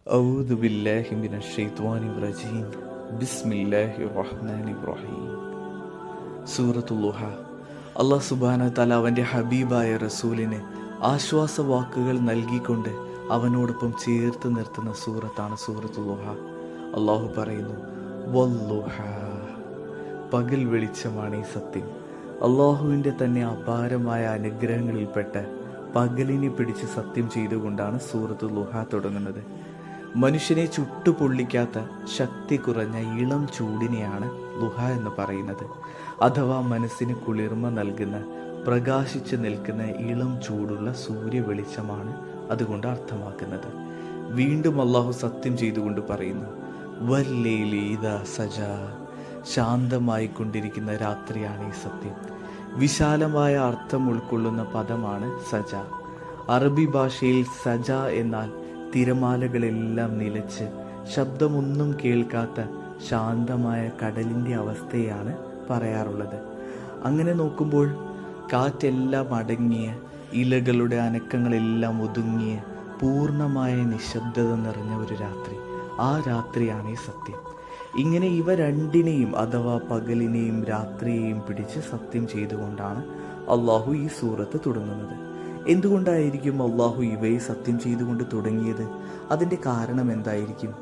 أعوذ بالله من الشيطان الرجيم بسم الله الرحمن الرحيم. സൂറത്തുൽ ളുഹ. അല്ലാഹു സുബ്ഹാനഹു വ തആല അവൻ്റെ ഹബീബായ റസൂലിന് ആശ്വാസവാക്കുകൾ നൽകിക്കൊണ്ട് അവനോടൊപ്പം ചേർത്ത് നിർത്തുന്ന സൂറത്താണ് സൂറത്തുൽ ളുഹ. അള്ളാഹു പറയുന്നു, വല്ലുഹ, പകൽ വെളിച്ചമാണ് ഈ സത്യം. അള്ളാഹുവിൻ്റെ തന്നെ അപാരമായ അനുഗ്രഹങ്ങളിൽപ്പെട്ട പകലിനെ പിടിച്ച് സത്യം ചെയ്തുകൊണ്ടാണ് സൂറത്തുൽ ളുഹ തുടങ്ങുന്നത്. മനുഷ്യനെ ചുട്ടുപൊള്ളിക്കാത്ത ശക്തി കുറഞ്ഞ ഇളം ചൂടിനെയാണ് ളുഹ എന്ന് പറയുന്നത്. അഥവാ മനസ്സിന് കുളിർമ നൽകുന്ന, പ്രകാശിച്ചു നിൽക്കുന്ന ഇളം ചൂടുള്ള സൂര്യ വെളിച്ചമാണ് അതുകൊണ്ട് അർത്ഥമാക്കുന്നത്. വീണ്ടും അള്ളാഹു സത്യം ചെയ്തുകൊണ്ട് പറയുന്നു, വല്ലൈലി ഇദാ സജാ, ശാന്തമായി കൊണ്ടിരിക്കുന്ന രാത്രിയാണ് ഈ സത്യം. വിശാലമായ അർത്ഥം ഉൾക്കൊള്ളുന്ന പദമാണ് സജ. അറബി ഭാഷയിൽ സജ എന്നാൽ തിരമാലകളെല്ലാം നിലച്ച് ശബ്ദമൊന്നും കേൾക്കാത്ത ശാന്തമായ കടലിൻ്റെ അവസ്ഥയാണ് പറയാറുള്ളത്. അങ്ങനെ നോക്കുമ്പോൾ കാറ്റെല്ലാം അടങ്ങിയ, ഇലകളുടെ അനക്കങ്ങളെല്ലാം ഒതുങ്ങിയ, പൂർണ്ണമായ നിശബ്ദത നിറഞ്ഞ ഒരു രാത്രി. ആ രാത്രിയാണ് ഈ സത്യം. ഇങ്ങനെ ഇവ രണ്ടിനെയും, അഥവാ പകലിനെയും രാത്രിയെയും പിടിച്ച് സത്യം ചെയ്തുകൊണ്ടാണ് അള്ളാഹു ഈ സൂറത്ത് തുടങ്ങുന്നത്. എന്തുകൊണ്ടായിരിക്കും അള്ളാഹു ഇവയെ സത്യം ചെയ്തുകൊണ്ട് തുടങ്ങിയത്? അതിൻ്റെ കാരണം എന്തായിരിക്കും?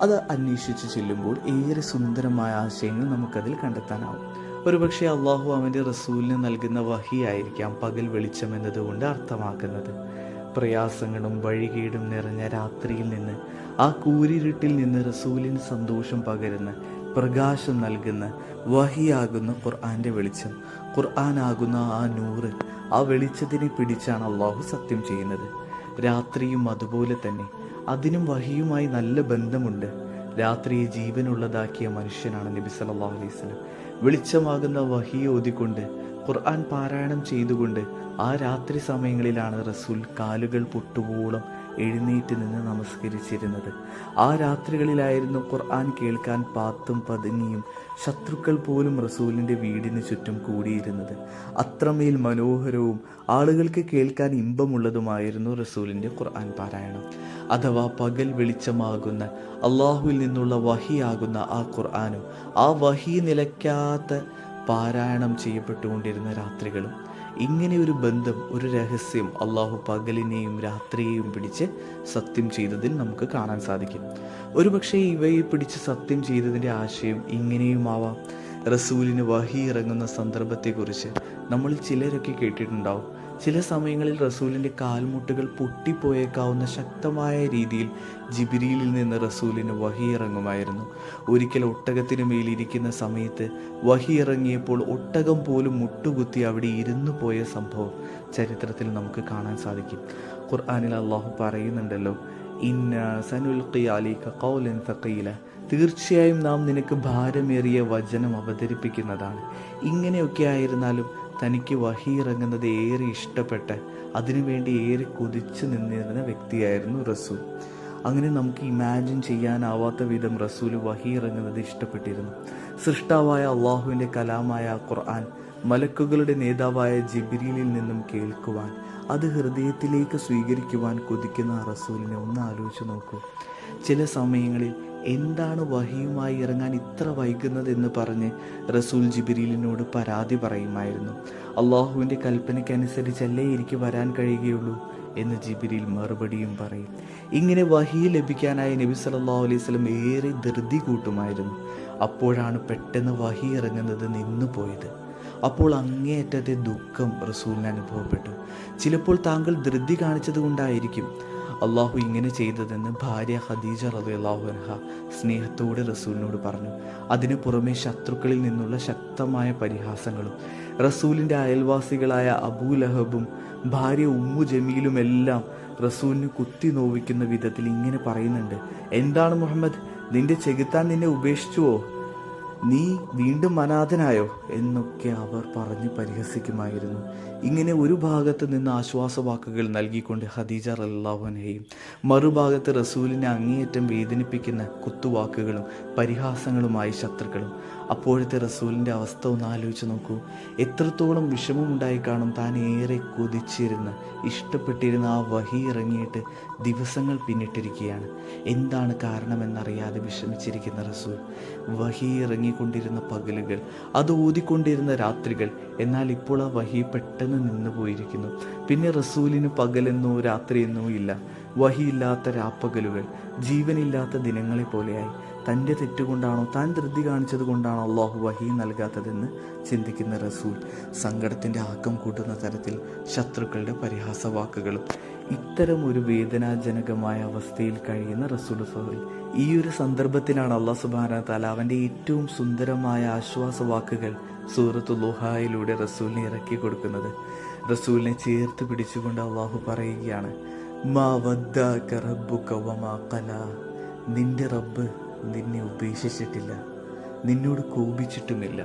അത് അന്വേഷിച്ച് ചെല്ലുമ്പോൾ ഏറെ സുന്ദരമായ ആശയങ്ങൾ നമുക്കതിൽ കണ്ടെത്താനാവും. ഒരുപക്ഷെ അള്ളാഹു അവൻ്റെ റസൂലിന് നൽകുന്ന വഹി ആയിരിക്കാം പകൽ വെളിച്ചം എന്നതുകൊണ്ട് അർത്ഥമാക്കുന്നത്. പ്രയാസങ്ങളും വഴികേടും നിറഞ്ഞ രാത്രിയിൽ നിന്ന്, ആ കൂരിരുട്ടിൽ നിന്ന് റസൂലിന് സന്തോഷം പകരുന്ന, പ്രകാശം നൽകുന്ന വഹിയാകുന്ന ഖുർആൻ്റെ വെളിച്ചം, ഖുർആനാകുന്ന ആ നൂറ്, ആ വെളിച്ചത്തിനെ പിടിച്ചാണ് അള്ളാഹു സത്യം ചെയ്യുന്നത്. രാത്രിയും അതുപോലെ തന്നെ, അതിനും വഹിയുമായി നല്ല ബന്ധമുണ്ട്. രാത്രിയെ ജീവനുള്ളതാക്കിയ മനുഷ്യനാണ് നബി സല്ലല്ലാഹു അലൈഹി വസല്ലം. വെളിച്ചമാകുന്ന വഹിയെ ഓതിക്കൊണ്ട്, ഖുർആൻ പാരായണം ചെയ്തുകൊണ്ട് ആ രാത്രി സമയങ്ങളിലാണ് റസൂൽ കാലുകൾ പൊട്ടുവോളം എഴുന്നേറ്റ് നിന്ന് നമസ്കരിച്ചിരുന്നത്. ആ രാത്രികളിലായിരുന്നു ഖുർആൻ കേൾക്കാൻ പാത്തും പതുങ്ങിയും ശത്രുക്കൾ പോലും റസൂലിൻ്റെ വീടിന് ചുറ്റും കൂടിയിരുന്നത്. അത്രമേൽ മനോഹരവും ആളുകൾക്ക് കേൾക്കാൻ ഇമ്പമുള്ളതുമായിരുന്നു റസൂലിൻ്റെ ഖുർആൻ പാരായണം. അഥവാ പകൽ വെളിച്ചമാകുന്ന, അള്ളാഹുവിൽ നിന്നുള്ള വഹിയാകുന്ന ആ ഖുർആനും, ആ വഹി നിലയ്ക്കാത്ത പാരായണം ചെയ്യപ്പെട്ടുകൊണ്ടിരുന്ന രാത്രികളും. ഇങ്ങനെ ഒരു ബന്ധം, ഒരു രഹസ്യം അള്ളാഹു പകലിനെയും രാത്രിയെയും പിടിച്ച് സത്യം ചെയ്തതിൽ നമുക്ക് കാണാൻ സാധിക്കും. ഒരുപക്ഷെ ഇവയെ പിടിച്ച് സത്യം ചെയ്തതിൻ്റെ ആശയം ഇങ്ങനെയുമാവാം. റസൂലിന് വഹി ഇറങ്ങുന്ന സന്ദർഭത്തെക്കുറിച്ച് നമ്മൾ ചിലരൊക്കെ കേട്ടിട്ടുണ്ടാവും. ചില സമയങ്ങളിൽ റസൂലിൻ്റെ കാൽമുട്ടുകൾ പൊട്ടിപ്പോയേക്കാവുന്ന ശക്തമായ രീതിയിൽ ജിബ്രീലിൽ നിന്ന് റസൂലിന് വഹി ഇറങ്ങുമായിരുന്നു. ഒരിക്കൽ ഒട്ടകത്തിന് മേലിരിക്കുന്ന സമയത്ത് വഹി ഇറങ്ങിയപ്പോൾ ഒട്ടകം പോലും മുട്ടുകുത്തി അവിടെ ഇരുന്നു പോയ സംഭവം ചരിത്രത്തിൽ നമുക്ക് കാണാൻ സാധിക്കും. ഖുർആനിൽ അള്ളാഹു പറയുന്നുണ്ടല്ലോ, ഇന്നാ സനുൽഖി അലൈക ഖൗലൻ സഖീല, തീർച്ചയായും നാം നിനക്ക് ഭാരമേറിയ വചനം അവതരിപ്പിക്കുന്നതാണ്. ഇങ്ങനെയൊക്കെ ആയിരുന്നാലും തനിക്ക് വഹി ഇറങ്ങുന്നത് ഏറെ ഇഷ്ടപ്പെട്ട് അതിനുവേണ്ടി ഏറെ കൊതിച്ചു നിന്നിരുന്ന വ്യക്തിയായിരുന്നു റസൂൽ. അങ്ങനെ നമുക്ക് ഇമാജിൻ ചെയ്യാനാവാത്ത വിധം റസൂൽ വഹി ഇറങ്ങുന്നത് ഇഷ്ടപ്പെട്ടിരുന്നു. സൃഷ്ടാവായ അള്ളാഹുവിൻ്റെ കലാമായ ഖുർആൻ മലക്കുകളുടെ നേതാവായ ജിബ്രീലിൽ നിന്നും കേൾക്കുവാൻ, അത് ഹൃദയത്തിലേക്ക് സ്വീകരിക്കുവാൻ കൊതിക്കുന്ന ആ റസൂലിനെ ഒന്ന് ആലോചിച്ച് നോക്കൂ. ചില സമയങ്ങളിൽ എന്താണ് വഹിയുമായി ഇറങ്ങാൻ ഇത്ര വൈകുന്നതെന്ന് പറഞ്ഞ് റസൂൽ ജിബ്രീലിനോട് പരാതി പറയുമായിരുന്നു. അള്ളാഹുവിൻ്റെ കൽപ്പനയ്ക്കനുസരിച്ചല്ലേ എനിക്ക് വരാൻ കഴിയുകയുള്ളൂ എന്ന് ജിബ്രീൽ മറുപടിയും പറയും. ഇങ്ങനെ വഹി ലഭിക്കാനായി നബി സല്ലല്ലാഹു അലൈഹി വസല്ലം ഏറെ ധൃതി കൂട്ടുമായിരുന്നു. അപ്പോഴാണ് പെട്ടെന്ന് വഹി ഇറങ്ങുന്നത് നിന്നുപോയത്. അപ്പോൾ അങ്ങേയറ്റത്തെ ദുഃഖം റസൂലിന് അനുഭവപ്പെട്ടു. ചിലപ്പോൾ താങ്കൾ ധൃതി കാണിച്ചത് കൊണ്ടായിരിക്കും അള്ളാഹു ഇങ്ങനെ ചെയ്തതെന്ന് ഭാര്യ ഖദീജ റളിയല്ലാഹു അൻഹ സ്നേഹത്തോടെ റസൂലിനോട് പറഞ്ഞു. അതിനു പുറമെ ശത്രുക്കളിൽ നിന്നുള്ള ശക്തമായ പരിഹാസങ്ങളും, റസൂലിൻ്റെ അയൽവാസികളായ അബൂലഹബും ഭാര്യ ഉമ്മു ജമീലുമെല്ലാം റസൂലിന് കുത്തി നോവിക്കുന്ന വിധത്തിൽ ഇങ്ങനെ പറയുന്നുണ്ട്, എന്താണ് മുഹമ്മദ്, നിന്റെ ചെകുത്താൻ നിന്നെ ഉപേക്ഷിച്ചുവോ? നീ വീണ്ടും അനാഥനായോ എന്നൊക്കെ അവർ പറഞ്ഞ് പരിഹസിക്കുമായിരുന്നു. ഇങ്ങനെ ഒരു ഭാഗത്ത് നിന്ന് ആശ്വാസവാക്കുകൾ നൽകിക്കൊണ്ട് ഖദീജ റളിയല്ലാഹു അൻഹയും മറുഭാഗത്ത് റസൂലിനെ അങ്ങേയറ്റം വേദനിപ്പിക്കുന്ന കുത്തുവാക്കുകളും പരിഹാസങ്ങളുമായി ശത്രുക്കളും. അപ്പോഴത്തെ റസൂലിൻ്റെ അവസ്ഥ ഒന്ന് ആലോചിച്ച് നോക്കൂ. എത്രത്തോളം വിഷമമുണ്ടായി കാണും. താൻ ഏറെ കൊതിച്ചിരുന്ന ഇഷ്ടപ്പെട്ടിരുന്ന ആ വഹി ഇറങ്ങിയിട്ട് ദിവസങ്ങൾ പിന്നിട്ടിരിക്കുകയാണ്. എന്താണ് കാരണമെന്നറിയാതെ വിഷമിച്ചിരിക്കുന്ന റസൂൽ. വഹി ഇറങ്ങിക്കൊണ്ടിരുന്ന പകലുകൾ, അത് ഓതിക്കൊണ്ടിരുന്ന രാത്രികൾ. എന്നാൽ ഇപ്പോൾ ആ വഹി പെട്ടെന്ന് നിന്നു പോയിരിക്കുന്നു. പിന്നെ റസൂലിന് പകലെന്നോ രാത്രിയെന്നോ ഇല്ല. വഹിയില്ലാത്ത രാപ്പകലുകൾ, ജീവനില്ലാത്ത ദിനങ്ങളെ പോലെയായി. തൻ്റെ തെറ്റുകൊണ്ടാണോ, താൻ ധൃതി കാണിച്ചത് കൊണ്ടാണോ അള്ളാഹു വഹി നൽകാത്തതെന്ന് ചിന്തിക്കുന്ന റസൂൽ. സങ്കടത്തിൻ്റെ ആക്കം കൂട്ടുന്ന തരത്തിൽ ശത്രുക്കളുടെ പരിഹാസവാക്കുകളും. ഇത്തരം ഒരു വേദനാജനകമായ അവസ്ഥയിൽ കഴിയുന്ന റസൂൽ ഈ ഒരു സന്ദർഭത്തിലാണ് അല്ലാഹു സുബ്ഹാനഹു വ തആല അവൻ്റെ ഏറ്റവും സുന്ദരമായ ആശ്വാസവാക്കുകൾ സൂറത്തുൽ ളുഹായിലൂടെ റസൂലിനെ ഇറക്കി കൊടുക്കുന്നത്. റസൂലിനെ ചേർത്ത് പിടിച്ചുകൊണ്ട് അള്ളാഹു പറയുകയാണ്, മാ വദ്ദഅക റബ്ബുക വമാ ഖലാ. നിന്റെ റബ്ബ് നിന്നെ ഉപേക്ഷിച്ചിട്ടില്ല, നിന്നോട് കോപിച്ചിട്ടുമില്ല.